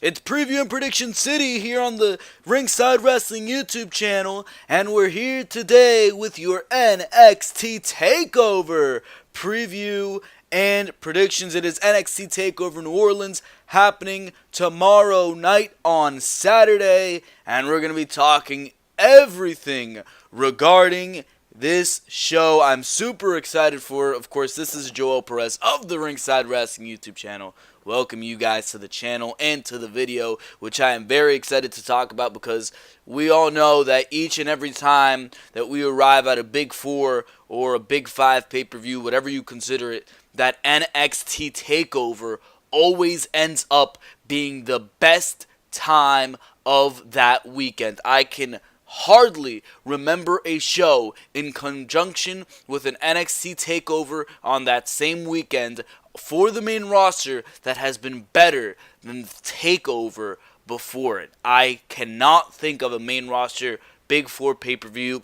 It's Preview and Prediction City here on the Ringside Wrestling YouTube channel, and we're here today with your NXT Takeover Preview and Predictions. It is NXT Takeover New Orleans happening tomorrow night on Saturday, and we're going to be talking everything regarding this show. I'm super excited for. Of course, this is Joel Perez of the Ringside Wrestling YouTube channel. Welcome you guys to the channel and to the video, which I am very excited to talk about because we all know that each and every time that we arrive at a Big 4 or a Big 5 pay-per-view, whatever you consider it, that NXT Takeover always ends up being the best time of that weekend. I can hardly remember a show in conjunction with an NXT Takeover on that same weekend for the main roster that has been better than the Takeover before it. I cannot think of a main roster Big 4 pay-per-view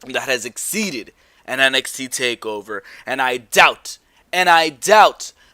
that has exceeded an NXT Takeover, and I doubt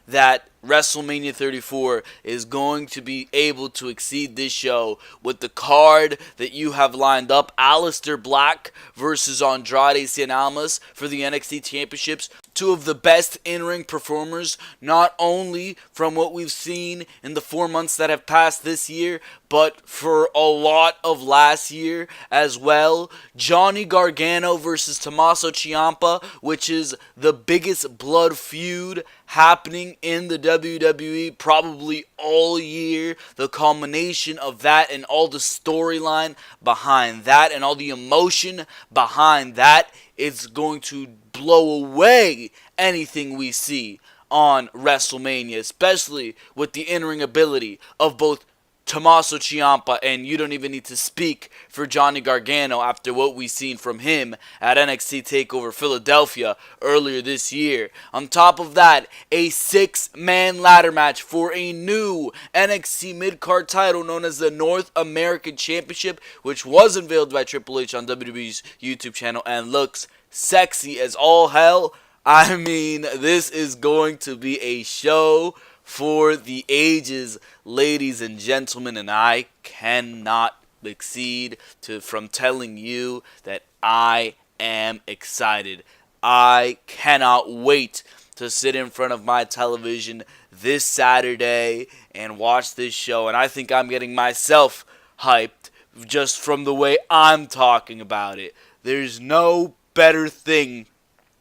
that WrestleMania 34 is going to be able to exceed this show with the card that you have lined up. Aleister Black versus Andrade Cien Almas for the NXT Championships. Two of the best in-ring performers, not only from what we've seen in the 4 months that have passed this year, but for a lot of last year as well. Johnny Gargano versus Tommaso Ciampa, which is the biggest blood feud happening in the WWE probably all year. The culmination of that and all the storyline behind that and all the emotion behind that is going to blow away anything we see on WrestleMania, especially with the in-ring ability of both Tommaso Ciampa, and you don't even need to speak for Johnny Gargano after what we've seen from him at NXT TakeOver Philadelphia earlier this year. On top of that, a 6-man ladder match for a new NXT mid-card title known as the North American Championship, which was unveiled by Triple H on WWE's YouTube channel and looks sexy as all hell. I mean, this is going to be a show for the ages, ladies and gentlemen, and I cannot exceed from telling you that I am excited. I cannot wait to sit in front of my television this Saturday and watch this show, and I think I'm getting myself hyped just from the way I'm talking about it. There's no better thing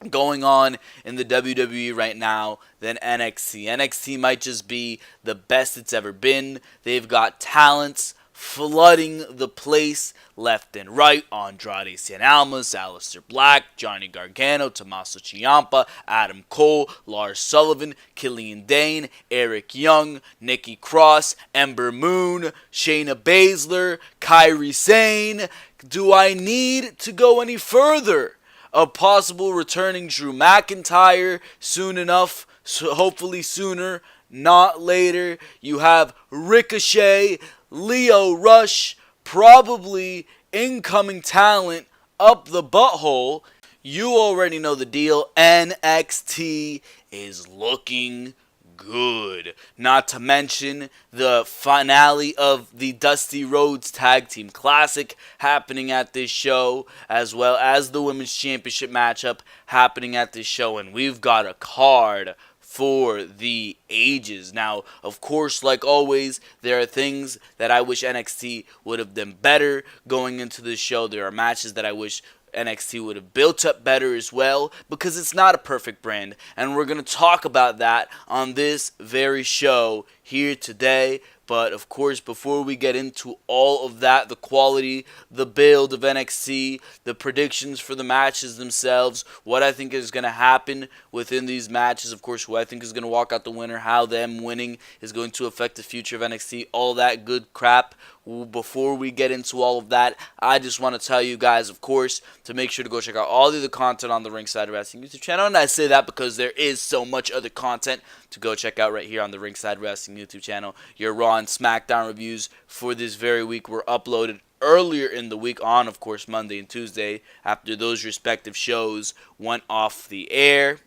going on in the WWE right now than NXT. NXT might just be the best it's ever been. They've got talents flooding the place left and right. Andrade Cien Almas, Aleister Black, Johnny Gargano, Tommaso Ciampa, Adam Cole, Lars Sullivan, Killian Dane, Eric Young, Nikki Cross, Ember Moon, Shayna Baszler, Kairi Sane. Do I need to go any further? A possible returning Drew McIntyre soon enough, so hopefully sooner, not later. You have Ricochet, Lio Rush, probably incoming talent up the butthole. You already know the deal. NXT is looking good. Not to mention the finale of the Dusty Rhodes Tag Team Classic happening at this show, as well as the Women's Championship matchup happening at this show, and we've got a card for the ages. Now, of course, like always, there are things that I wish NXT would have done better going into this show. There are matches that I wish NXT would have built up better as well, because it's not a perfect brand, and we're going to talk about that on this very show here today. But of course, before we get into all of that, the quality, the build of NXT, the predictions for the matches themselves, what I think is going to happen within these matches, of course, who I think is going to walk out the winner, how them winning is going to affect the future of NXT, all that good crap. Before we get into all of that, I just want to tell you guys, of course, to make sure to go check out all the other content on the Ringside Wrestling YouTube channel. And I say that because there is so much other content to go check out right here on the Ringside Wrestling YouTube channel. Your Raw and Smackdown reviews for this very week were uploaded earlier in the week on, of course, Monday and Tuesday after those respective shows went off the air.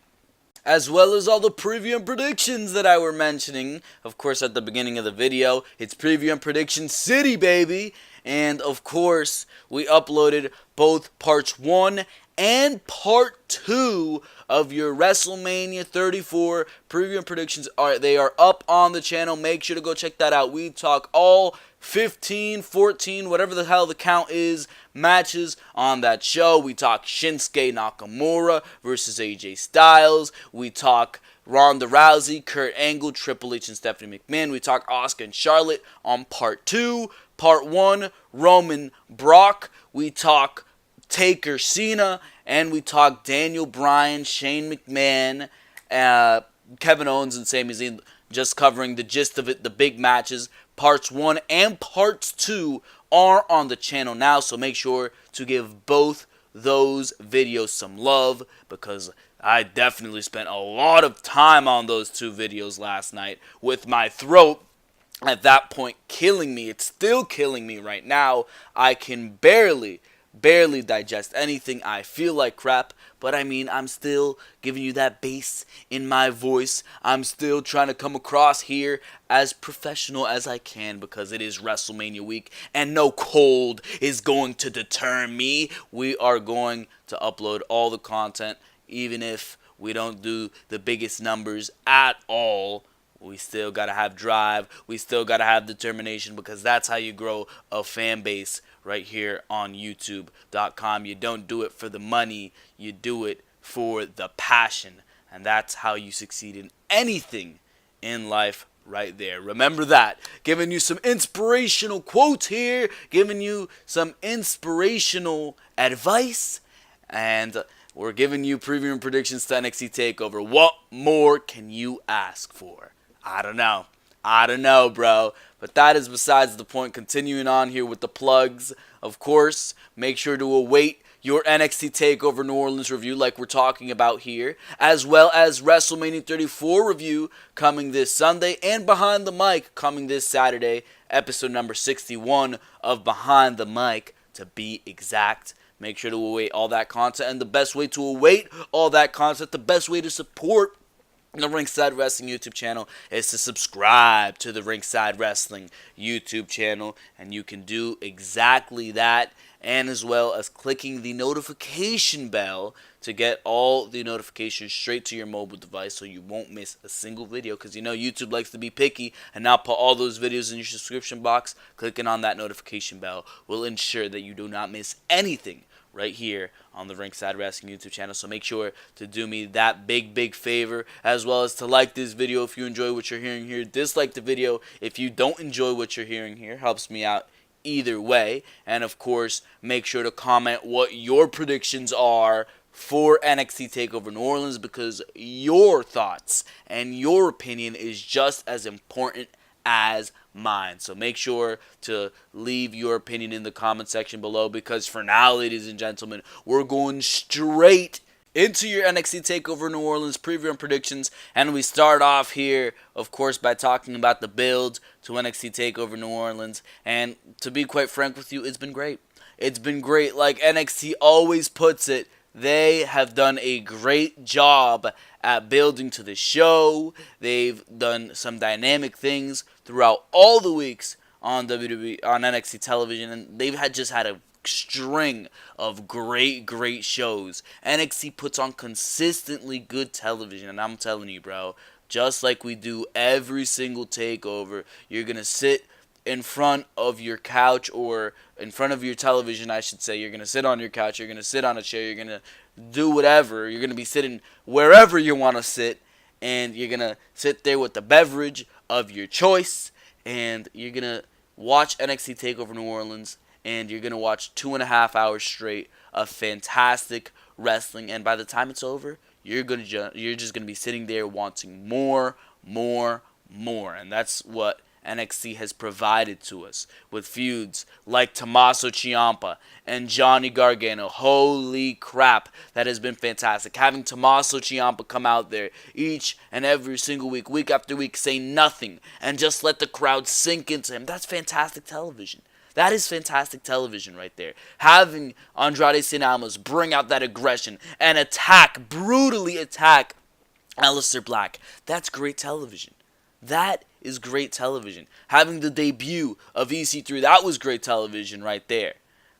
as well as all the preview and predictions that I were mentioning. Of course, at the beginning of the video, it's Preview and Prediction City, baby. And of course, we uploaded both parts 1 and part 2 of your WrestleMania 34 preview and predictions. They are up on the channel. Make sure to go check that out. We talk all 15, 14, whatever the hell the count is, matches on that show. We talk Shinsuke Nakamura versus AJ Styles. We talk Ronda Rousey, Kurt Angle, Triple H, and Stephanie McMahon. We talk Asuka and Charlotte on part 2. Part 1, Roman Brock. We talk Taker Sheena. And we talk Daniel Bryan, Shane McMahon, Kevin Owens, and Sami Zayn. Just covering the gist of it, the big matches. Parts 1 and parts 2 are on the channel now. So make sure to give both those videos some love, because I definitely spent a lot of time on those 2 videos last night with my throat at that point killing me. It's still killing me right now. I can barely digest anything. I feel like crap, but I mean, I'm still giving you that bass in my voice. I'm still trying to come across here as professional as I can, because it is WrestleMania week and no cold is going to deter me. We are going to upload all the content, even if we don't do the biggest numbers at all. We still got to have drive. We still got to have determination, because that's how you grow a fan base right here on YouTube.com. You don't do it for the money. You do it for the passion. And that's how you succeed in anything in life right there. Remember that. Giving you some inspirational quotes here. Giving you some inspirational advice. And we're giving you preview and predictions to NXT Takeover. What more can you ask for? I don't know, bro. But that is besides the point. Continuing on here with the plugs. Of course, make sure to await your NXT Takeover New Orleans review like we're talking about here, as well as WrestleMania 34 review coming this Sunday, and Behind the Mic coming this Saturday, episode number 61 of Behind the Mic to be exact. Make sure to await all that content, and the best way to await all that content, the best way to support the Ringside Wrestling YouTube channel is to subscribe to the Ringside Wrestling YouTube channel, and you can do exactly that, and as well as clicking the notification bell to get all the notifications straight to your mobile device, so you won't miss a single video, because you know YouTube likes to be picky and not put all those videos in your subscription box. Clicking on that notification bell will ensure that you do not miss anything right here on the Ringside Wrestling YouTube channel. So make sure to do me that big favor, as well as to like this video if you enjoy what you're hearing here. Dislike the video if you don't enjoy what you're hearing here. Helps me out either way. And of course, make sure to comment what your predictions are for NXT Takeover New Orleans, because your thoughts and your opinion is just as important as mine. So make sure to leave your opinion in the comment section below, because for now, ladies and gentlemen, we're going straight into your NXT Takeover New Orleans preview and predictions. And we start off here, of course, by talking about the build to NXT Takeover New Orleans. And to be quite frank with you, it's been great. It's been great. Like NXT always puts it, they have done a great job at building to the show. They've done some dynamic things throughout all the weeks on WWE, on NXT television, and they've just had a string of great shows. NXT puts on consistently good television, and I'm telling you, bro, just like we do every single takeover, you're gonna sit in front of your couch, or in front of your television, I should say. You're going to sit on your couch, you're going to sit on a chair, you're going to do whatever. You're going to be sitting wherever you want to sit, and you're going to sit there with the beverage of your choice, and you're going to watch NXT TakeOver New Orleans, and you're going to watch 2.5 hours straight of fantastic wrestling, and by the time it's over, you're just going to be sitting there wanting more, and that's what NXT has provided to us with feuds like Tommaso Ciampa and Johnny Gargano. Holy crap, that has been fantastic. Having Tommaso Ciampa come out there each and every single week after week, say nothing, and just let the crowd sink into him. That's fantastic television. That is fantastic television right there. Having Andrade Cien Almas bring out that aggression and brutally attack Aleister Black. That's great television. That is great television. Having the debut of EC3, that was great television right there.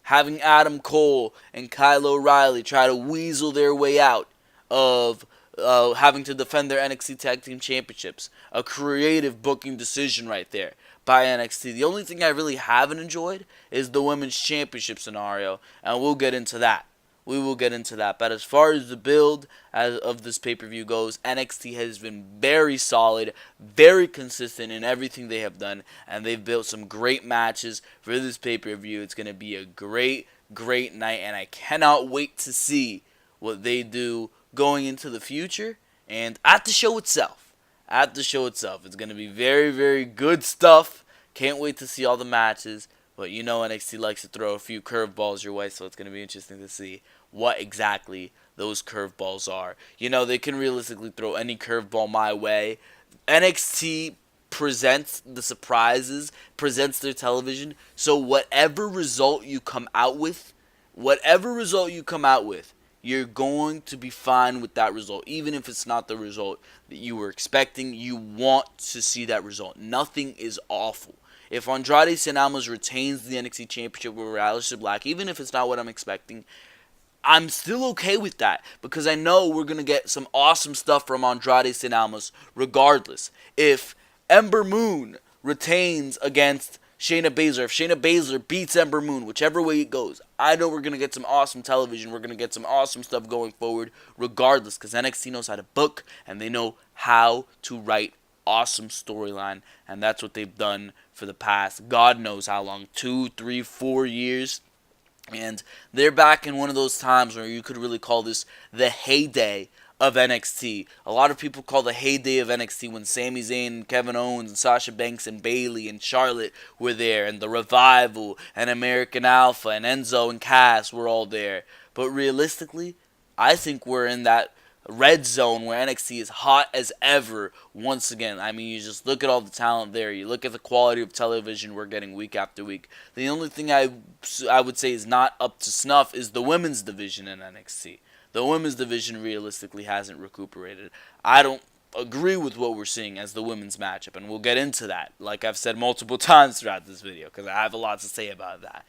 Having Adam Cole and Kyle O'Reilly try to weasel their way out of having to defend their NXT Tag Team Championships. A creative booking decision right there by NXT. The only thing I really haven't enjoyed is the Women's Championship scenario, and we'll get into that. We will get into that. But as far as the build of this pay-per-view goes, NXT has been very solid, very consistent in everything they have done, and they've built some great matches for this pay-per-view. It's going to be a great, great night, and I cannot wait to see what they do going into the future and at the show itself. At the show itself. It's going to be very, very good stuff. Can't wait to see all the matches. But you know NXT likes to throw a few curveballs your way, so it's going to be interesting to see what exactly those curveballs are. You know, they can realistically throw any curveball my way. NXT presents the surprises, presents their television, so whatever result you come out with, you're going to be fine with that result. Even if it's not the result that you were expecting, you want to see that result. Nothing is awful. If Andrade Cien Almas retains the NXT Championship over Aleister Black, even if it's not what I'm expecting, I'm still okay with that because I know we're going to get some awesome stuff from Andrade Cien Almas regardless. If Ember Moon retains against Shayna Baszler, if Shayna Baszler beats Ember Moon, whichever way it goes, I know we're going to get some awesome television. We're going to get some awesome stuff going forward regardless because NXT knows how to book and they know how to write awesome storyline, and that's what they've done for the past God knows how long, 2, 3, 4 years. And they're back in one of those times where you could really call this the heyday of NXT. A lot of people call the heyday of NXT when Sami Zayn and Kevin Owens and Sasha Banks and Bayley and Charlotte were there, and the Revival and American Alpha and Enzo and Cass were all there. But realistically, I think we're in that red zone where NXT is hot as ever once again. I mean, you just look at all the talent there. You look at the quality of television we're getting week after week. The only thing I would say is not up to snuff is the women's division in NXT. The women's division realistically hasn't recuperated. I don't agree with what we're seeing as the women's matchup, and we'll get into that, like I've said multiple times throughout this video, because I have a lot to say about that.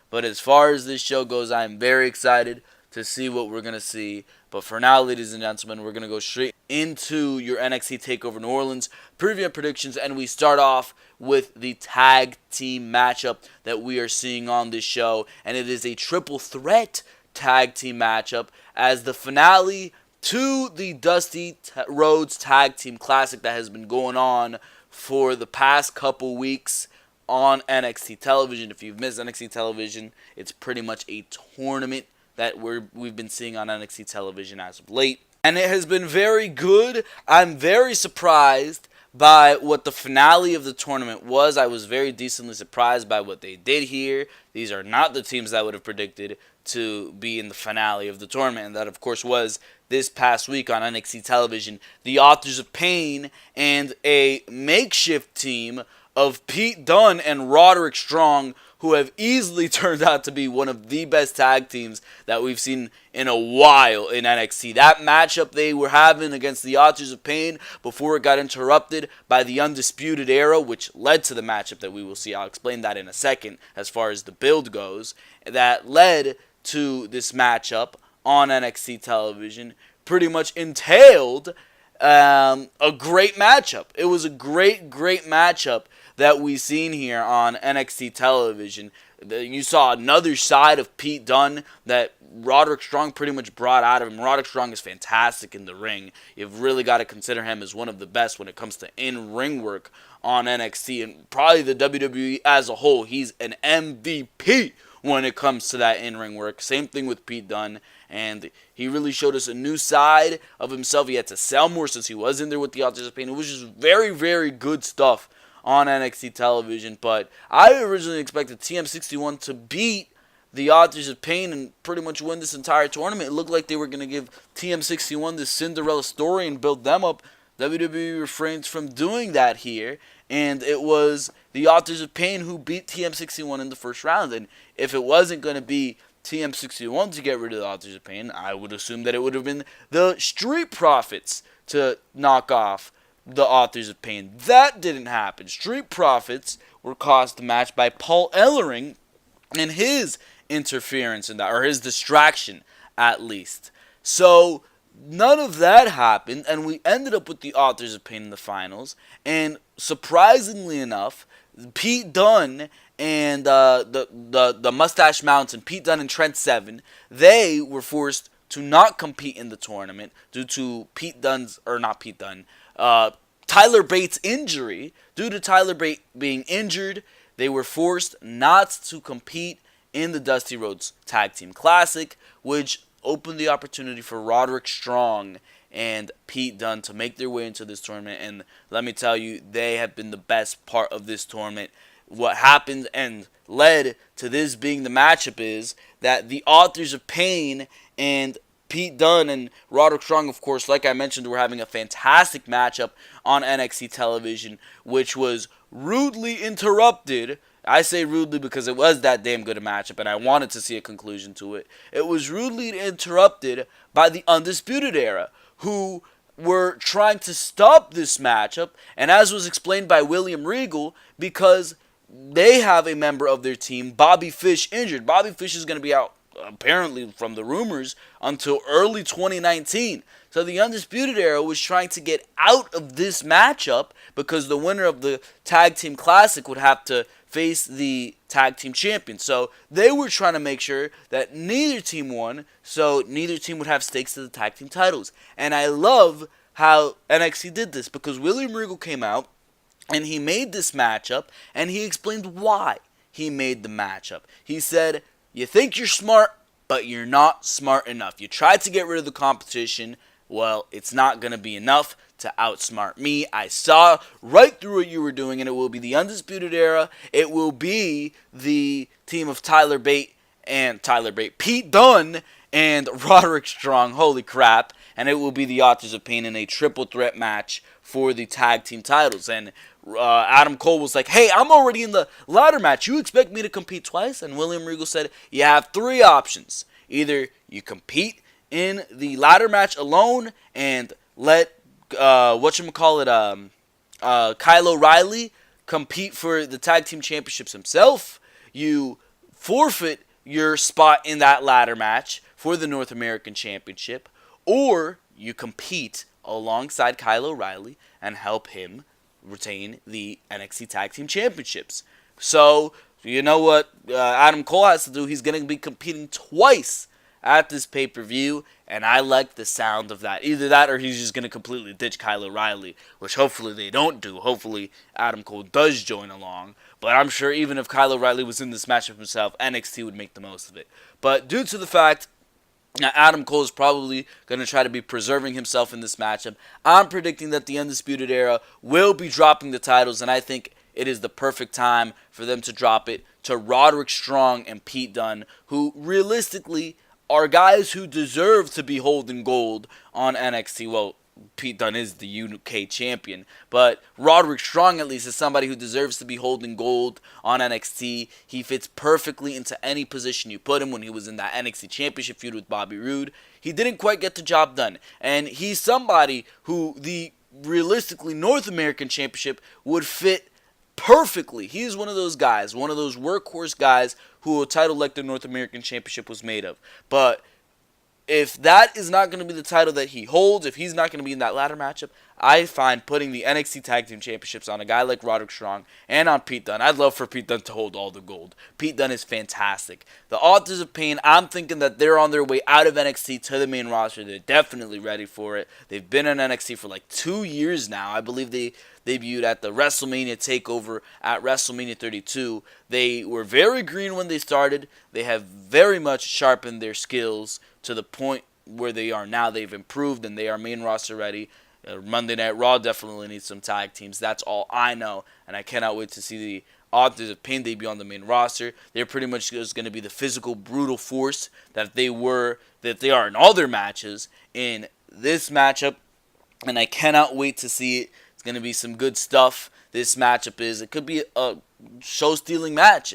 But as far as this show goes, I'm very excited to see what we're going to see. But for now, ladies and gentlemen, we're going to go straight into your NXT Takeover New Orleans preview and predictions. And we start off with the tag team matchup that we are seeing on this show. And it is a triple threat tag team matchup as the finale to the Dusty Rhodes Tag Team Classic that has been going on for the past couple weeks on NXT television. If you've missed NXT television, it's pretty much a tournament that we've been seeing on NXT television as of late. And it has been very good. I'm very surprised by what the finale of the tournament was. I was very decently surprised by what they did here. These are not the teams that I would have predicted to be in the finale of the tournament. And that, of course, was this past week on NXT television. The Authors of Pain and a makeshift team of Pete Dunn and Roderick Strong, who have easily turned out to be one of the best tag teams that we've seen in a while in NXT. That matchup they were having against the Authors of Pain before it got interrupted by the Undisputed Era, which led to the matchup that we will see. I'll explain that in a second as far as the build goes. That led to this matchup on NXT television pretty much entailed a great matchup. It was a great matchup that we've seen here on NXT television. You saw another side of Pete Dunne that Roderick Strong pretty much brought out of him. Roderick Strong is fantastic in the ring. You've really got to consider him as one of the best when it comes to in-ring work on NXT and probably the WWE as a whole. He's an MVP when it comes to that in-ring work. Same thing with Pete Dunne. And he really showed us a new side of himself. He had to sell more since he was in there with the Authors of Pain. It was just very good stuff on NXT television. But I originally expected TM61 to beat the Authors of Pain and pretty much win this entire tournament. It looked like they were going to give TM61 this Cinderella story and build them up. WWE refrains from doing that here. And it was the Authors of Pain who beat TM61 in the first round. And if it wasn't going to be TM61 to get rid of the Authors of Pain, I would assume that it would have been the Street Profits to knock off the Authors of Pain. That didn't happen. Street Profits were cost the match by Paul Ellering and his interference in that, or his distraction at least. So none of that happened, and we ended up with the Authors of Pain in the finals. And surprisingly enough, Pete Dunne and the Mustache Mountain, Pete Dunne and Trent Seven, they were forced to not compete in the tournament due to Tyler Bates' injury. Due to Tyler Bates being injured, they were forced not to compete in the Dusty Rhodes Tag Team Classic, which opened the opportunity for Roderick Strong and Pete Dunne to make their way into this tournament. And let me tell you, they have been the best part of this tournament. What happened and led to this being the matchup is that the Authors of Pain and Pete Dunne and Roderick Strong, of course, like I mentioned, were having a fantastic matchup on NXT television, which was rudely interrupted. I say rudely because it was that damn good a matchup, and I wanted to see a conclusion to it. It was rudely interrupted by the Undisputed Era, who were trying to stop this matchup, and as was explained by William Regal, because they have a member of their team, Bobby Fish, injured. Bobby Fish is going to be out, apparently from the rumors, until early 2019. So the Undisputed Era was trying to get out of this matchup because the winner of the Tag Team Classic would have to face the Tag Team Champion. So they were trying to make sure that neither team won, so neither team would have stakes to the Tag Team titles. And I love how NXT did this, because William Regal came out and he made this matchup, and he explained why he made the matchup. He said, you think you're smart, but you're not smart enough. You tried to get rid of the competition. Well, it's not going to be enough to outsmart me. I saw right through what you were doing, and it will be the Undisputed Era. It will be the team of Pete Dunne and Roderick Strong. Holy crap. And it will be the Authors of Pain in a triple threat match for the tag team titles. And Adam Cole was like, hey, I'm already in the ladder match. You expect me to compete twice? And William Regal said, you have three options. Either you compete in the ladder match alone and let Kyle O'Reilly compete for the tag team championships himself. You forfeit your spot in that ladder match for the North American Championship, or you compete alongside Kyle O'Reilly and help him retain the NXT Tag Team Championships. So, you know what Adam Cole has to do? He's going to be competing twice at this pay-per-view, and I like the sound of that. Either that or he's just going to completely ditch Kyle O'Reilly, which hopefully they don't do. Hopefully Adam Cole does join along. But I'm sure even if Kyle O'Reilly was in this matchup himself, NXT would make the most of it. But due to the fact that Adam Cole is probably going to try to be preserving himself in this matchup, I'm predicting that the Undisputed Era will be dropping the titles, and I think it is the perfect time for them to drop it to Roderick Strong and Pete Dunne, who realistically are guys who deserve to be holding gold on NXT. Well, Pete Dunne is the UK champion, but Roderick Strong at least is somebody who deserves to be holding gold on NXT. He fits perfectly into any position you put him. When he was in that NXT championship feud with Bobby Roode, he didn't quite get the job done, and he's somebody who the realistically North American championship would fit perfectly. He's one of those guys, one of those workhorse guys who a title like the North American Championship was made of. But if that is not going to be the title that he holds, if he's not going to be in that ladder matchup, I find putting the NXT Tag Team Championships on a guy like Roderick Strong and on Pete Dunne. I'd love for Pete Dunne to hold all the gold. Pete Dunne is fantastic. The Authors of Pain, I'm thinking that they're on their way out of NXT to the main roster. They're definitely ready for it. They've been in NXT for like 2 years now. I believe they debuted at the WrestleMania Takeover at WrestleMania 32. They were very green when they started. They have very much sharpened their skills to the point where they are now. They've improved and they are main roster ready. Monday Night Raw definitely needs some tag teams. That's all I know, and I cannot wait to see the Authors of Pain debut on the main roster. They're pretty much just going to be the physical, brutal force that they are in all their matches in this matchup, and I cannot wait to see it. It's going to be some good stuff. This matchup is. It could be a show-stealing match.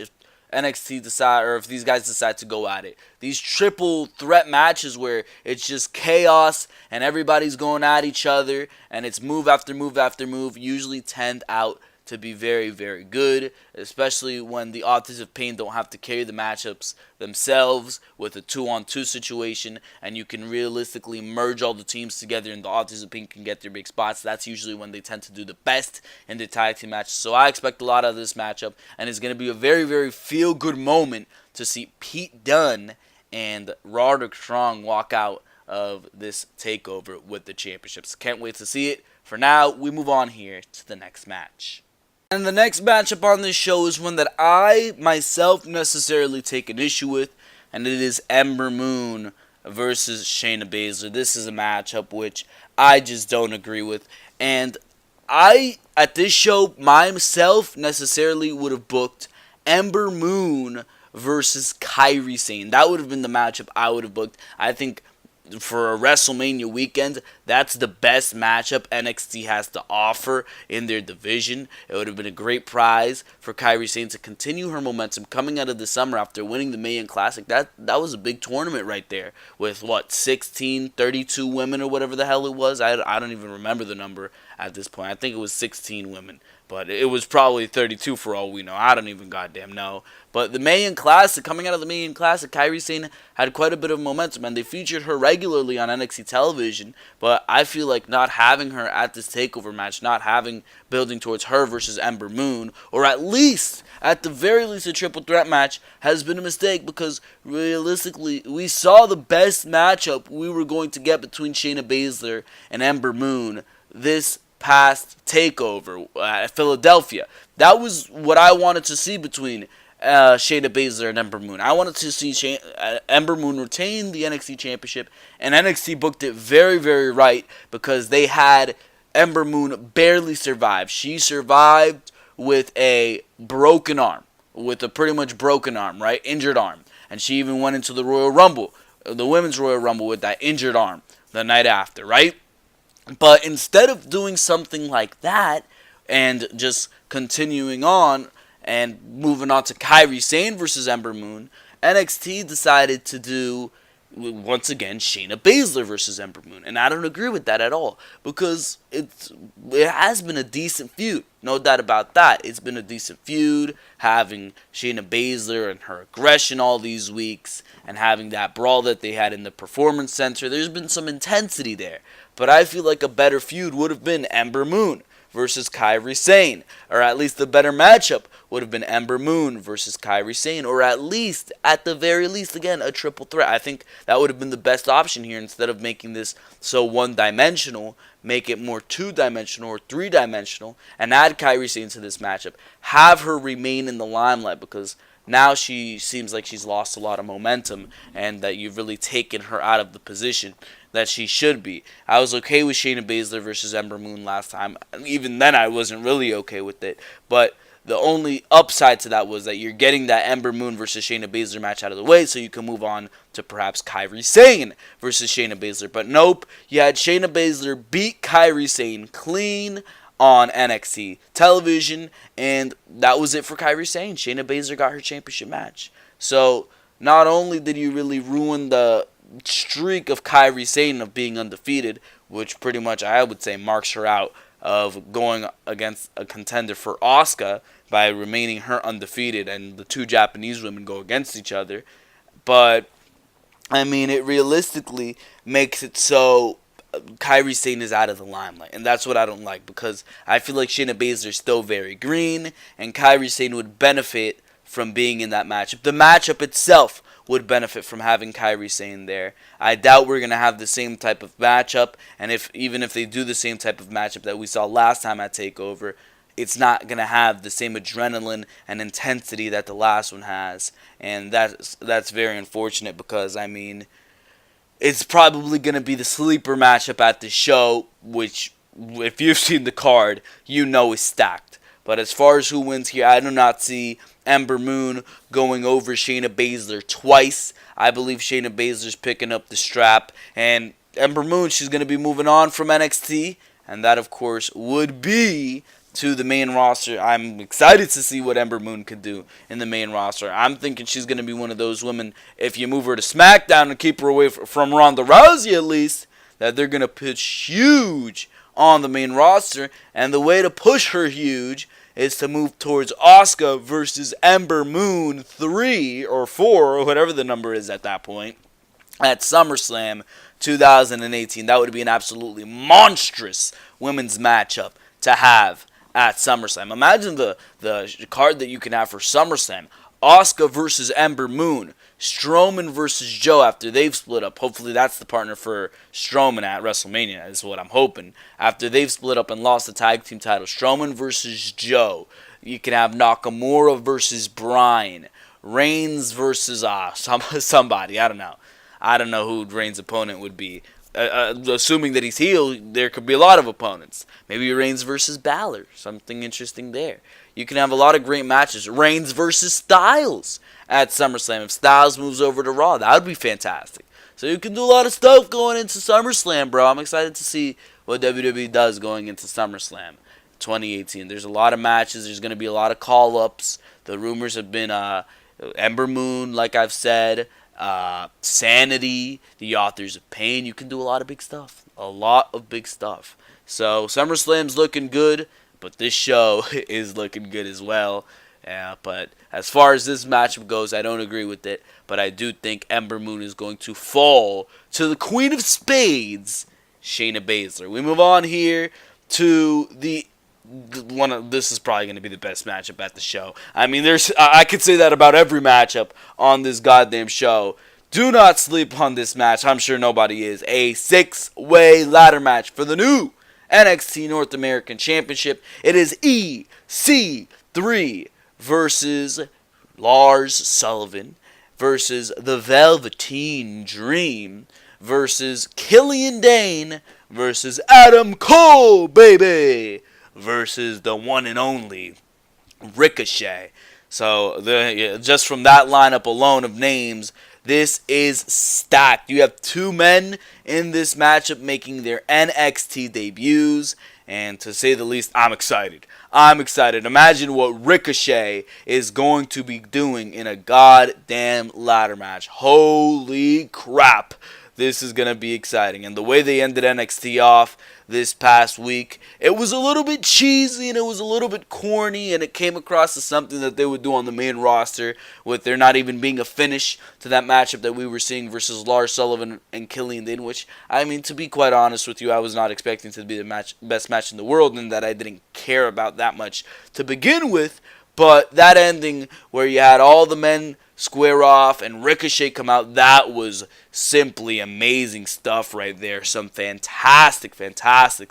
NXT decide, or if these guys decide to go at it. These triple threat matches where it's just chaos and everybody's going at each other and it's move after move after move usually tend out to be very, very good, especially when the Authors of Pain don't have to carry the matchups themselves with a 2-on-2 situation, and you can realistically merge all the teams together and the Authors of Pain can get their big spots. That's usually when they tend to do the best in the tag team matches. So I expect a lot out of this matchup, and it's going to be a very, very feel-good moment to see Pete Dunn and Roderick Strong walk out of this takeover with the championships. Can't wait to see it. For now, we move on here to the next match. And the next matchup on this show is one that I myself necessarily take an issue with, and it is Ember Moon versus Shayna Baszler. This is a matchup which I just don't agree with, and I, at this show, myself necessarily would have booked Ember Moon versus Kairi Sane. That would have been the matchup I would have booked. I think for a WrestleMania weekend, that's the best matchup NXT has to offer in their division. It would have been a great prize for Kairi Sane to continue her momentum coming out of the summer after winning the Mae Young Classic. That was a big tournament right there with, 32 women or whatever the hell it was. I don't even remember the number at this point. I think it was 16 women. But it was probably 32 for all we know. I don't even goddamn know. But the Mae Young Classic, coming out of the Mae Young Classic, Kairi Sane had quite a bit of momentum, and they featured her regularly on NXT television. But I feel like not having her at this takeover match, building towards her versus Ember Moon, or at the very least, a triple threat match, has been a mistake because realistically, we saw the best matchup we were going to get between Shayna Baszler and Ember Moon this past takeover at Philadelphia. That was what I wanted to see between Shayna Baszler and Ember Moon. I wanted to see Ember Moon retain the NXT Championship, and NXT booked it very, very right because they had Ember Moon barely survive. She survived with a broken arm, with a pretty much broken arm, right? Injured arm. And she even went into the Royal Rumble, the Women's Royal Rumble, with that injured arm the night after, right? But instead of doing something like that and just continuing on and moving on to Kairi Sane versus Ember Moon, NXT decided to do, once again, Shayna Baszler versus Ember Moon. And I don't agree with that at all because it has been a decent feud. No doubt about that. It's been a decent feud, having Shayna Baszler and her aggression all these weeks and having that brawl that they had in the Performance Center. There's been some intensity there. But I feel like a better feud would have been Ember Moon versus Kairi Sane. Or at least the better matchup would have been Ember Moon versus Kairi Sane. Or at the very least, again, a triple threat. I think that would have been the best option here instead of making this so one-dimensional. Make it more two-dimensional or three-dimensional and add Kairi Sane to this matchup. Have her remain in the limelight because now she seems like she's lost a lot of momentum and that you've really taken her out of the position that she should be. I was okay with Shayna Baszler versus Ember Moon last time. Even then, I wasn't really okay with it. But the only upside to that was that you're getting that Ember Moon versus Shayna Baszler match out of the way so you can move on to perhaps Kairi Sane versus Shayna Baszler. But nope, you had Shayna Baszler beat Kairi Sane clean on NXT television, and that was it for Kairi Sane. Shayna Baszler got her championship match. So not only did you really ruin the streak of Kairi Sane of being undefeated, which pretty much I would say marks her out of going against a contender for Asuka by remaining her undefeated, and the two Japanese women go against each other. But I mean, it realistically makes it so Kairi Sane is out of the limelight, and that's what I don't like because I feel like Shayna Baszler is still very green, and Kairi Sane would benefit from being in that matchup. The matchup itself would benefit from having Kairi Sane there. I doubt we're going to have the same type of matchup, and even if they do the same type of matchup that we saw last time at TakeOver, it's not going to have the same adrenaline and intensity that the last one has, and that's very unfortunate because, I mean, it's probably going to be the sleeper matchup at the show, which, if you've seen the card, you know is stacked. But as far as who wins here, I do not see Ember Moon going over Shayna Baszler twice. I believe Shayna Baszler's picking up the strap. And Ember Moon, she's going to be moving on from NXT. And that, of course, would be to the main roster. I'm excited to see what Ember Moon could do in the main roster. I'm thinking she's going to be one of those women, if you move her to SmackDown and keep her away from Ronda Rousey at least, that they're going to push huge on the main roster. And the way to push her huge is to move towards Asuka versus Ember Moon 3 or 4 or whatever the number is at that point at SummerSlam 2018. That would be an absolutely monstrous women's matchup to have at SummerSlam. Imagine the card that you can have for SummerSlam. Asuka versus Ember Moon. Strowman versus Joe after they've split up. Hopefully that's the partner for Strowman at WrestleMania is what I'm hoping. After they've split up and lost the tag team title. Strowman versus Joe. You can have Nakamura versus Bryan. Reigns versus somebody. I don't know. I don't know who Reigns' opponent would be. Assuming that he's heel, there could be a lot of opponents. Maybe Reigns versus Baszler. Something interesting there. You can have a lot of great matches. Reigns versus Styles at SummerSlam. If Styles moves over to Raw, that would be fantastic. So you can do a lot of stuff going into SummerSlam, bro. I'm excited to see what WWE does going into SummerSlam 2018. There's a lot of matches. There's going to be a lot of call-ups. The rumors have been Ember Moon, like I've said. Sanity, the Authors of Pain. You can do a lot of big stuff. A lot of big stuff. So SummerSlam's looking good, but this show is looking good as well. But as far as this matchup goes, I don't agree with it. But I do think Ember Moon is going to fall to the Queen of Spades, Shayna Baszler. We move on here to this is probably going to be the best matchup at the show. I mean, I could say that about every matchup on this goddamn show. Do not sleep on this match. I'm sure nobody is. A 6-way ladder match for the new NXT North American Championship. It is EC3 versus Lars Sullivan versus the Velveteen Dream versus Killian Dane versus Adam Cole, baby, versus the one and only Ricochet. So just from that lineup alone of names, this is stacked. You have two men in this matchup making their NXT debuts, and to say the least, I'm excited. Imagine what Ricochet is going to be doing in a goddamn ladder match. Holy crap. This is going to be exciting. And the way they ended NXT off this past week, it was a little bit cheesy and it was a little bit corny, and it came across as something that they would do on the main roster with there not even being a finish to that matchup that we were seeing versus Lars Sullivan and Killian Dane, which, I mean, to be quite honest with you, I was not expecting to be the best match in the world, and that I didn't care about that much to begin with. But that ending where you had all the men square off and Ricochet come out, that was simply amazing stuff right there. Some fantastic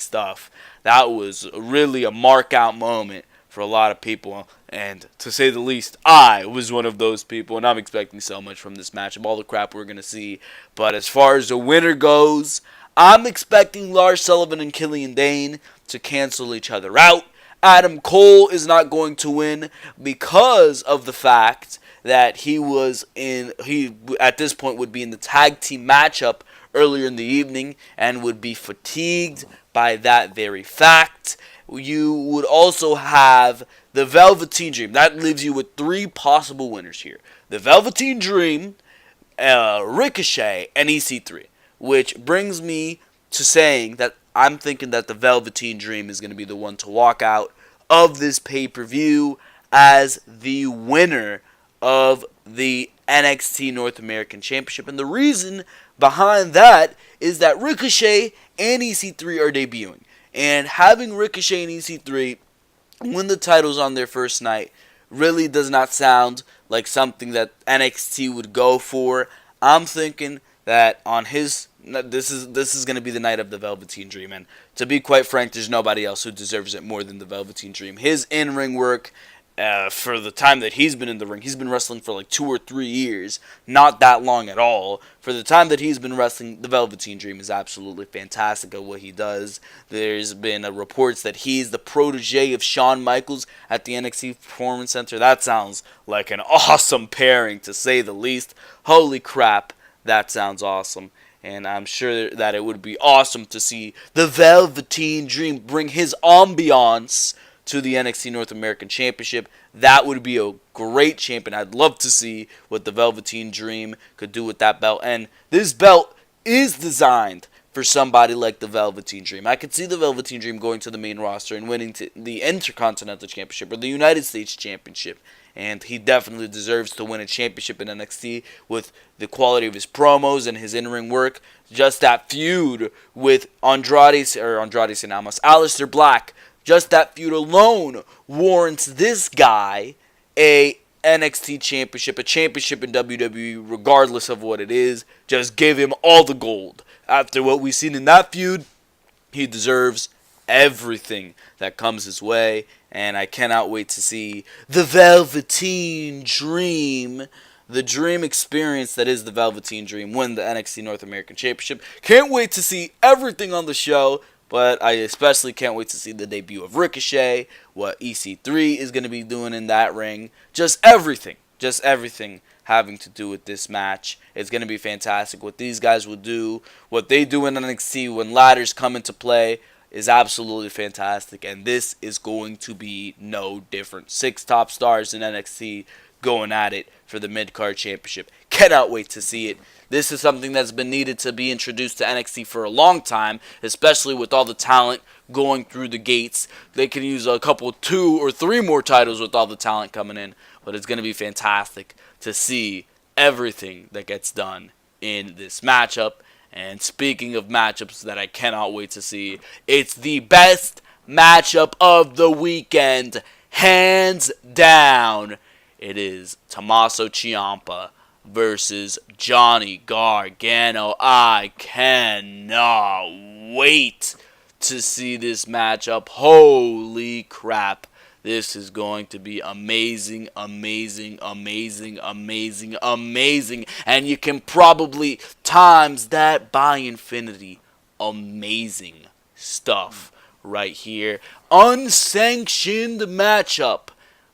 stuff. That was really a mark-out moment for a lot of people. And to say the least, I was one of those people, and I'm expecting so much from this matchup, all the crap we're going to see. But as far as the winner goes, I'm expecting Lars Sullivan and Killian Dane to cancel each other out. Adam Cole is not going to win because of the fact that he at this point would be in the tag team matchup earlier in the evening and would be fatigued by that very fact. You would also have the Velveteen Dream. That leaves you with three possible winners here. The Velveteen Dream, Ricochet, and EC3. Which brings me to saying that I'm thinking that the Velveteen Dream is going to be the one to walk out of this pay-per-view as the winner of the NXT North American Championship. And the reason behind that is that Ricochet and EC3 are debuting. And having Ricochet and EC3 win the titles on their first night really does not sound like something that NXT would go for. I'm thinking that this is going to be the night of the Velveteen Dream, and to be quite frank, there's nobody else who deserves it more than the Velveteen Dream. His in-ring work, for the time that he's been in the ring, he's been wrestling for like 2 or 3 years, not that long at all. For the time that he's been wrestling, the Velveteen Dream is absolutely fantastic at what he does. There's been reports that he's the protege of Shawn Michaels at the NXT Performance Center. That sounds like an awesome pairing, to say the least. Holy crap, that sounds awesome. And I'm sure that it would be awesome to see the Velveteen Dream bring his ambiance to the NXT North American Championship. That would be a great champion. I'd love to see what the Velveteen Dream could do with that belt. And this belt is designed for somebody like the Velveteen Dream. I could see the Velveteen Dream going to the main roster and winning the Intercontinental Championship or the United States Championship. And he definitely deserves to win a championship in NXT with the quality of his promos and his in-ring work. Just that feud with Aleister Black. Just that feud alone warrants this guy a NXT championship, a championship in WWE, regardless of what it is. Just give him all the gold. After what we've seen in that feud, he deserves everything that comes his way, and I cannot wait to see the Velveteen Dream, the dream experience that is the Velveteen Dream, win the NXT North American Championship. Can't wait to see everything on the show, but I especially can't wait to see the debut of Ricochet, what EC3 is going to be doing in that ring, just everything having to do with this match. It's going to be fantastic. What these guys will do, what they do in NXT when ladders come into play, is absolutely fantastic, and this is going to be no different. 6 top stars in NXT going at it for the mid-card championship. Cannot wait to see it. This is something that's been needed to be introduced to NXT for a long time, especially with all the talent going through the gates. They can use a couple, 2 or 3 more titles with all the talent coming in, but it's going to be fantastic to see everything that gets done in this matchup. And speaking of matchups that I cannot wait to see, it's the best matchup of the weekend, hands down. It is Tommaso Ciampa versus Johnny Gargano. I cannot wait to see this matchup. Holy crap. This is going to be amazing. And you can probably times that by infinity. Amazing stuff right here. Unsanctioned matchup.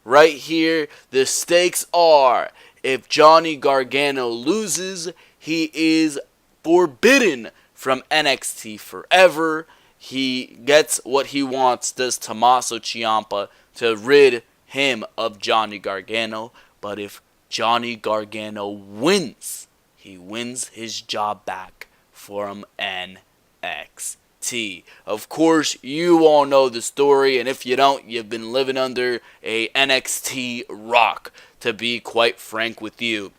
Right here, the stakes are, if Johnny Gargano loses, he is forbidden from NXT forever. He gets what he wants, does Tommaso Ciampa, to rid him of Johnny Gargano. But if Johnny Gargano wins, he wins his job back from NXT. Of course, you all know the story, and if you don't, you've been living under a NXT rock, to be quite frank with you,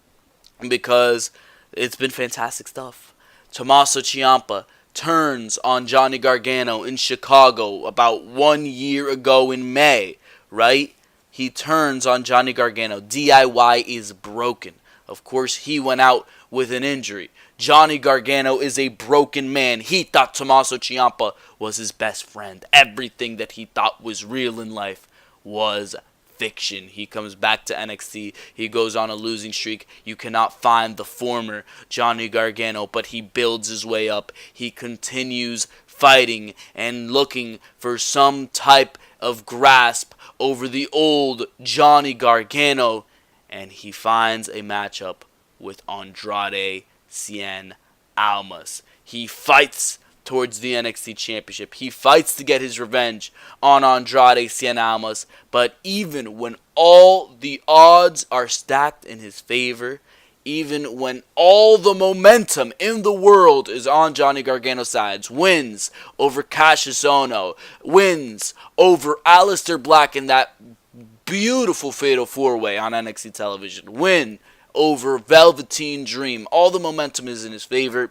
because it's been fantastic stuff. Tommaso Ciampa turns on Johnny Gargano in Chicago about 1 year ago in May, right? He turns on Johnny Gargano. DIY is broken. Of course, he went out with an injury. Johnny Gargano is a broken man. He thought Tommaso Ciampa was his best friend. Everything that he thought was real in life was fiction. He comes back to NXT. He goes on a losing streak. You cannot find the former Johnny Gargano, but he builds his way up. He continues fighting and looking for some type of grasp over the old Johnny Gargano, and he finds a matchup with Andrade Cien Almas. He fights towards the NXT Championship. He fights to get his revenge on Andrade Cien Almas, but even when all the odds are stacked in his favor, even when all the momentum in the world is on Johnny Gargano's side, wins over Cassius Ohno, wins over Aleister Black in that beautiful Fatal 4-Way on NXT television, win over Velveteen Dream, all the momentum is in his favor,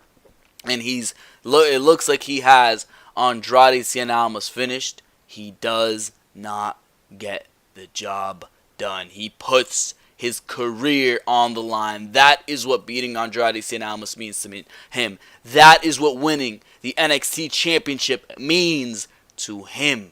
and it looks like he has Andrade Cien Almas finished. He does not get the job done. He puts his career on the line. That is what beating Andrade Cien Almas means to him. That is what winning the NXT Championship means to him.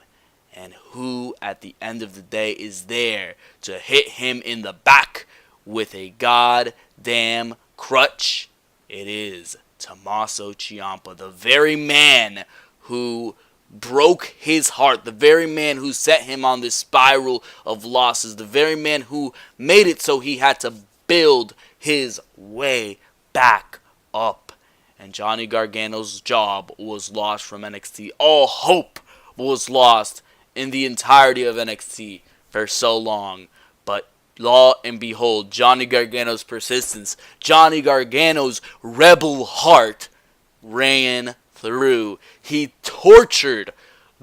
And who, at the end of the day, is there to hit him in the back with a goddamn crutch? It is Tommaso Ciampa, the very man who broke his heart, the very man who set him on this spiral of losses, the very man who made it so he had to build his way back up. And Johnny Gargano's job was lost from NXT. All hope was lost in the entirety of NXT for so long. But lo and behold, Johnny Gargano's persistence, Johnny Gargano's rebel heart ran through. He tortured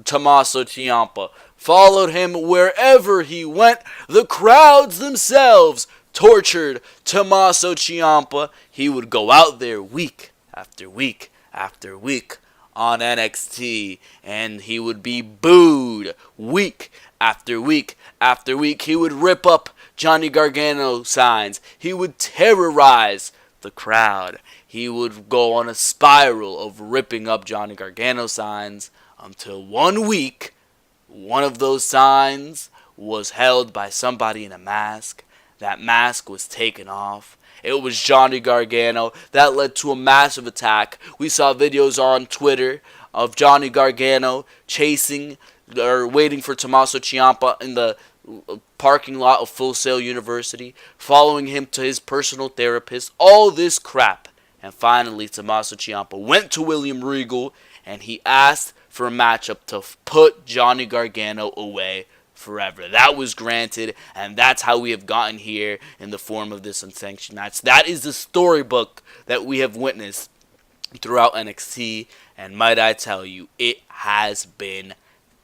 Tommaso Ciampa, followed him wherever he went. The crowds themselves tortured Tommaso Ciampa. He would go out there week after week after week on NXT, and he would be booed week after week after week. He would rip up Johnny Gargano signs. He would terrorize the crowd. He would go on a spiral of ripping up Johnny Gargano signs until one week, one of those signs was held by somebody in a mask. That mask was taken off. It was Johnny Gargano. That led to a massive attack. We saw videos on Twitter of Johnny Gargano chasing or waiting for Tommaso Ciampa in the parking lot of Full Sail University, following him to his personal therapist, all this crap. And finally, Tommaso Ciampa went to William Regal and he asked for a matchup to put Johnny Gargano away forever. That was granted, and that's how we have gotten here in the form of this unsanctioned match. That is the storybook that we have witnessed throughout NXT, and might I tell you, it has been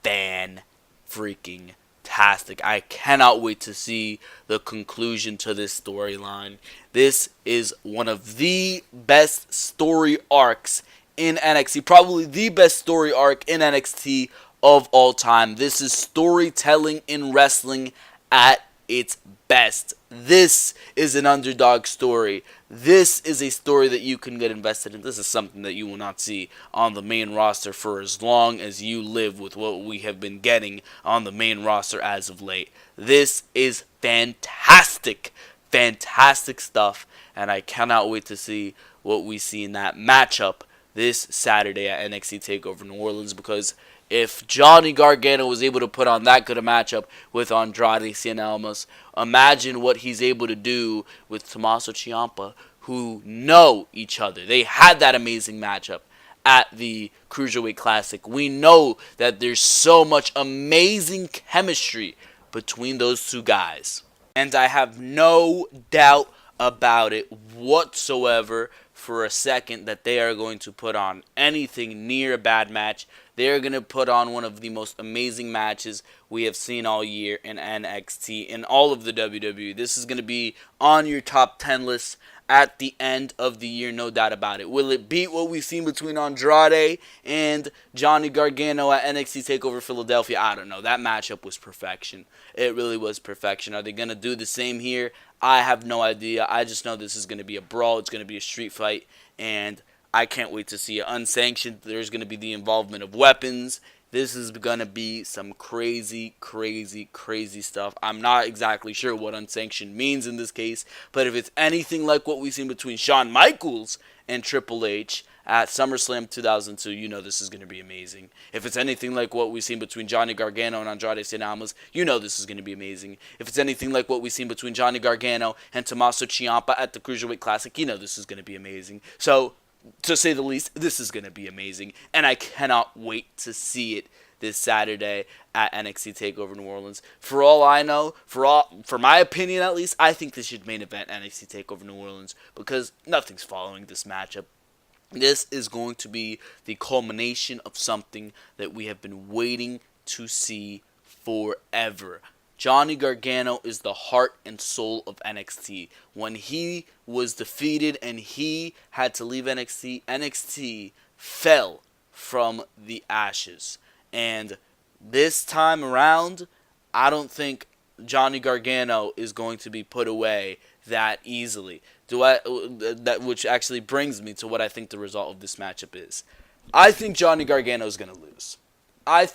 fan-freaking-tastic. I cannot wait to see the conclusion to this storyline. This is one of the best story arcs in NXT, probably the best story arc in NXT of all time. This is storytelling in wrestling at its best. This is an underdog story. This is a story that you can get invested in. This is something that you will not see on the main roster for as long as you live with what we have been getting on the main roster as of late. This is fantastic, fantastic stuff, and I cannot wait to see what we see in that matchup this Saturday at NXT Takeover New Orleans, because if Johnny Gargano was able to put on that good a matchup with Andrade Cien Almas, imagine what he's able to do with Tommaso Ciampa, who know each other. They had that amazing matchup at the Cruiserweight Classic. We know that there's so much amazing chemistry between those two guys. And I have no doubt about it whatsoever for a second that they are going to put on anything near a bad match. They are going to put on one of the most amazing matches we have seen all year in NXT, in all of the WWE. This is going to be on your top 10 list at the end of the year, no doubt about it. Will it beat what we've seen between Andrade and Johnny Gargano at NXT TakeOver Philadelphia? I don't know. That matchup was perfection. It really was perfection. Are they going to do the same here? I have no idea. I just know this is going to be a brawl. It's going to be a street fight, and I can't wait to see it unsanctioned. There's going to be the involvement of weapons. This is going to be some crazy, crazy, crazy stuff. I'm not exactly sure what unsanctioned means in this case, but if it's anything like what we've seen between Shawn Michaels and Triple H at SummerSlam 2002, you know this is going to be amazing. If it's anything like what we've seen between Johnny Gargano and Andrade Cien Almas, you know this is going to be amazing. If it's anything like what we've seen between Johnny Gargano and Tommaso Ciampa at the Cruiserweight Classic, you know this is going to be amazing. So, to say the least, this is going to be amazing, and I cannot wait to see it this Saturday at NXT TakeOver New Orleans. For all I know, for my opinion at least, I think this should main event NXT TakeOver New Orleans, because nothing's following this matchup. This is going to be the culmination of something that we have been waiting to see forever. Johnny Gargano is the heart and soul of NXT. When he was defeated and he had to leave NXT, NXT fell from the ashes. And this time around, I don't think Johnny Gargano is going to be put away that easily. Which actually brings me to what I think the result of this matchup is. I think Johnny Gargano is going to lose. I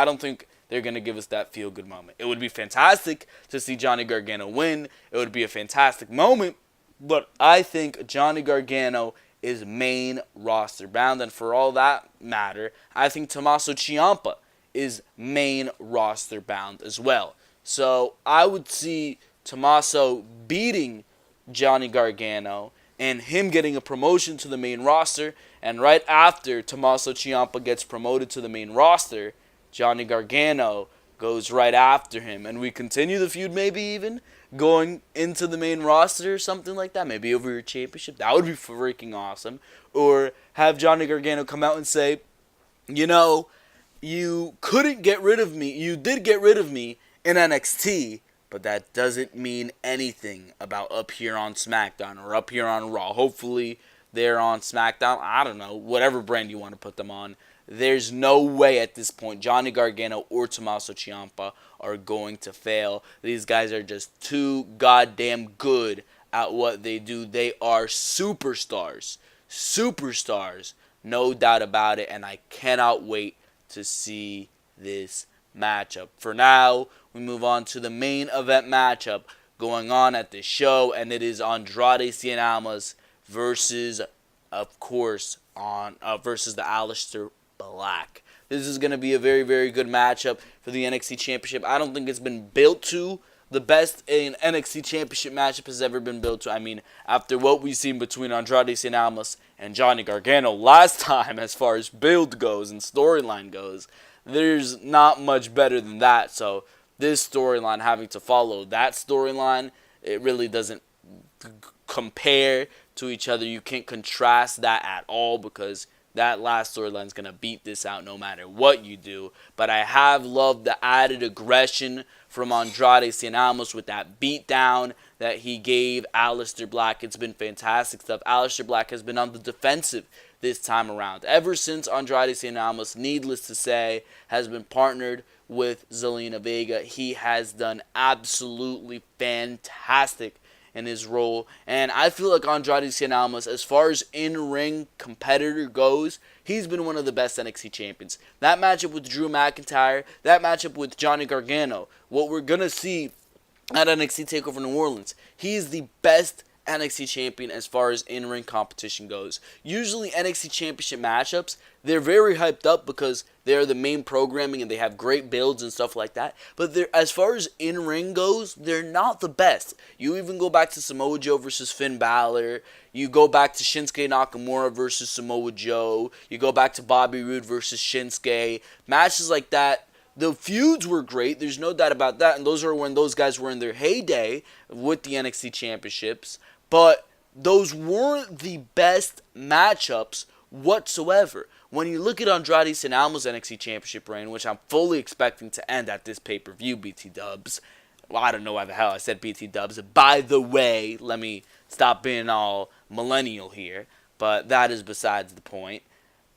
don't think they're going to give us that feel-good moment. It would be fantastic to see Johnny Gargano win. It would be a fantastic moment. But I think Johnny Gargano is main roster bound. And for all that matter, I think Tommaso Ciampa is main roster bound as well. So I would see Tommaso beating Johnny Gargano and him getting a promotion to the main roster. And right after Tommaso Ciampa gets promoted to the main roster, Johnny Gargano goes right after him, and we continue the feud, maybe even going into the main roster or something like that, maybe over your championship. That would be freaking awesome. Or have Johnny Gargano come out and say, you know, you couldn't get rid of me. You did get rid of me in NXT, but that doesn't mean anything about up here on SmackDown or up here on Raw. Hopefully they're on SmackDown. I don't know, whatever brand you want to put them on. There's no way at this point Johnny Gargano or Tommaso Ciampa are going to fail. These guys are just too goddamn good at what they do. They are superstars. Superstars. No doubt about it, and I cannot wait to see this matchup. For now, we move on to the main event matchup going on at the show, and it is Andrade Cien Almas versus, of course, versus the Aleister Black. This is going to be a very, very good matchup for the NXT Championship. I don't think it's been built to the best an NXT Championship matchup has ever been built to. I mean, after what we've seen between Andrade Cien Almas and Johnny Gargano last time, as far as build goes and storyline goes, there's not much better than that. So this storyline, having to follow that storyline, it really doesn't compare to each other. You can't contrast that at all, because that last storyline is going to beat this out no matter what you do. But I have loved the added aggression from Andrade Cien Almas with that beatdown that he gave Aleister Black. It's been fantastic stuff. Aleister Black has been on the defensive this time around. Ever since Andrade Cien Almas, needless to say, has been partnered with Zelina Vega, he has done absolutely fantastic in his role. And I feel like Andrade Cien Almas, as far as in-ring competitor goes, he's been one of the best NXT champions. That matchup with Drew McIntyre, that matchup with Johnny Gargano, what we're going to see at NXT Takeover New Orleans, he is the best NXT champion as far as in-ring competition goes. Usually NXT championship matchups, they're very hyped up because they're the main programming and they have great builds and stuff like that. But as far as in-ring goes, they're not the best. You even go back to Samoa Joe versus Finn Balor. You go back to Shinsuke Nakamura versus Samoa Joe. You go back to Bobby Roode versus Shinsuke. Matches like that. The feuds were great, there's no doubt about that, and those are when those guys were in their heyday with the NXT championships, but those weren't the best matchups whatsoever. When you look at Andrade Cien Almas' NXT championship reign, which I'm fully expecting to end at this pay-per-view, BT Dubs. Well, I don't know why the hell I said BT Dubs. By the way, let me stop being all millennial here, but that is besides the point.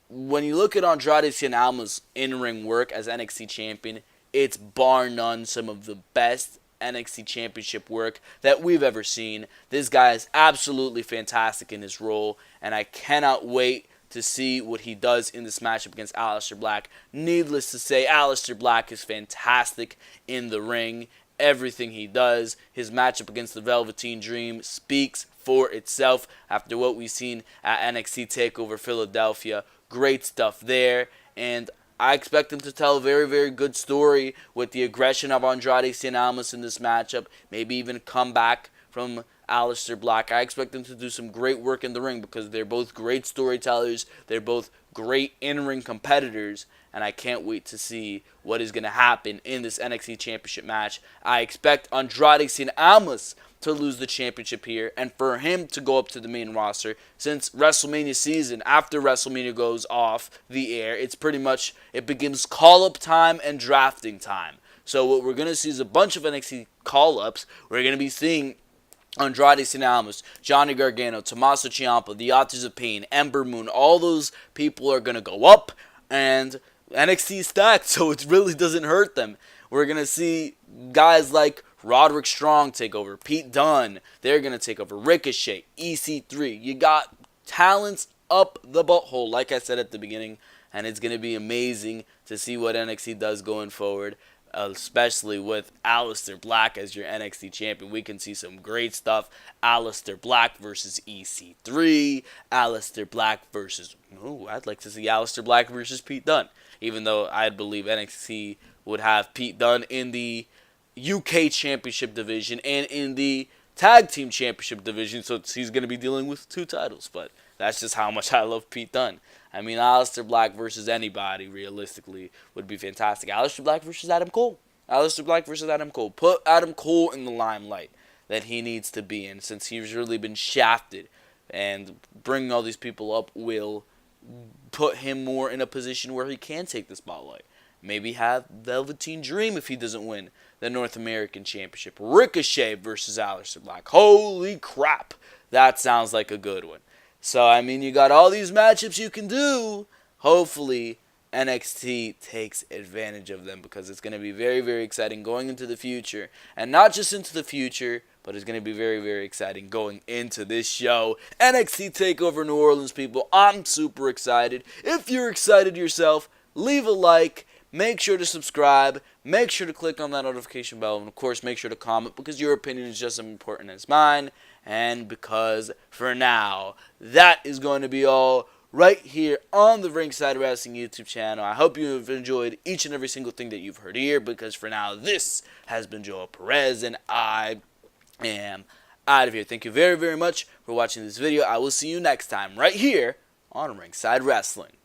When you look at Andrade Cien Almas' in-ring work as NXT champion, it's bar none some of the best NXT championship work that we've ever seen. This guy is absolutely fantastic in his role, and I cannot wait to see what he does in this matchup against Aleister Black. Needless to say, Aleister Black is fantastic in the ring. Everything he does, his matchup against the Velveteen Dream speaks for itself after what we've seen at NXT TakeOver Philadelphia. Great stuff there, and I expect him to tell a very, very good story with the aggression of Andrade Cien Almas in this matchup, maybe even come back from Aleister Black. I expect them to do some great work in the ring because they're both great storytellers, they're both great in-ring competitors, and I can't wait to see what is going to happen in this NXT Championship match. I expect Andrade Cien Almas to lose the championship here, and for him to go up to the main roster, since WrestleMania season, after WrestleMania goes off the air, it begins call-up time and drafting time. So what we're going to see is a bunch of NXT call-ups. We're going to be seeing Andrade Cien Almas, Johnny Gargano, Tommaso Ciampa, the Authors of Pain, Ember Moon, all those people are going to go up, and NXT is stacked, so it really doesn't hurt them. We're going to see guys like Roderick Strong take over, Pete Dunn, they're going to take over, Ricochet, EC3. You got talents up the butthole, like I said at the beginning, and it's going to be amazing to see what NXT does going forward, especially with Aleister Black as your NXT champion. We can see some great stuff. Aleister Black versus EC3, Aleister Black versus, I'd like to see Aleister Black versus Pete Dunne, even though I believe NXT would have Pete Dunne in the UK Championship division and in the Tag Team Championship division, so he's going to be dealing with two titles, but that's just how much I love Pete Dunne. I mean, Aleister Black versus anybody, realistically, would be fantastic. Aleister Black versus Adam Cole. Aleister Black versus Adam Cole. Put Adam Cole in the limelight that he needs to be in, since he's really been shafted. And bringing all these people up will put him more in a position where he can take the spotlight. Maybe have Velveteen Dream if he doesn't win the North American Championship. Ricochet versus Aleister Black. Holy crap. That sounds like a good one. So, I mean, you got all these matchups you can do. Hopefully, NXT takes advantage of them, because it's going to be very, very exciting going into the future. And not just into the future, but it's going to be very, very exciting going into this show. NXT Takeover New Orleans, people. I'm super excited. If you're excited yourself, leave a like. Make sure to subscribe. Make sure to click on that notification bell. And, of course, make sure to comment, because your opinion is just as important as mine. And because, for now, that is going to be all right here on the Ringside Wrestling YouTube channel. I hope you have enjoyed each and every single thing that you've heard here, because for now, this has been Joel Perez, and I am out of here. Thank you very, very much for watching this video. I will see you next time right here on Ringside Wrestling.